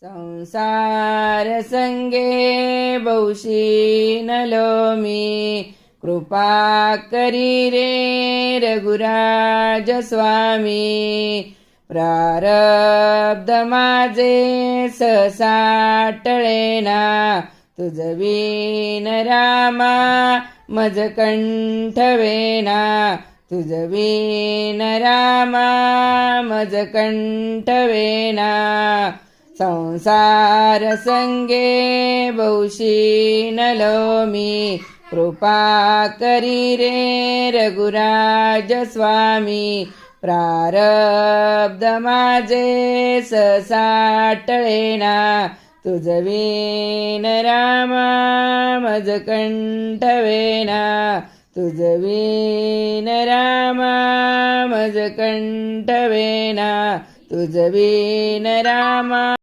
संसार संगे बहुशीनलो मी, कृपा करी रे रघुराज स्वामी. प्रारब्ध माझे सहसा टळेना, तुझ विन रामा मज कंठवेना. तुझ विन रामा मज कंठवेना. संसार संगे बहुशीनलो मी, कृपा करी रे रघुराज स्वामी. प्रारब्ध माझे सहसा टळेना, तुझ विन रामा मज कंठवेना. तुझ विन रामा मज कंठवेना. तुझ विन रामा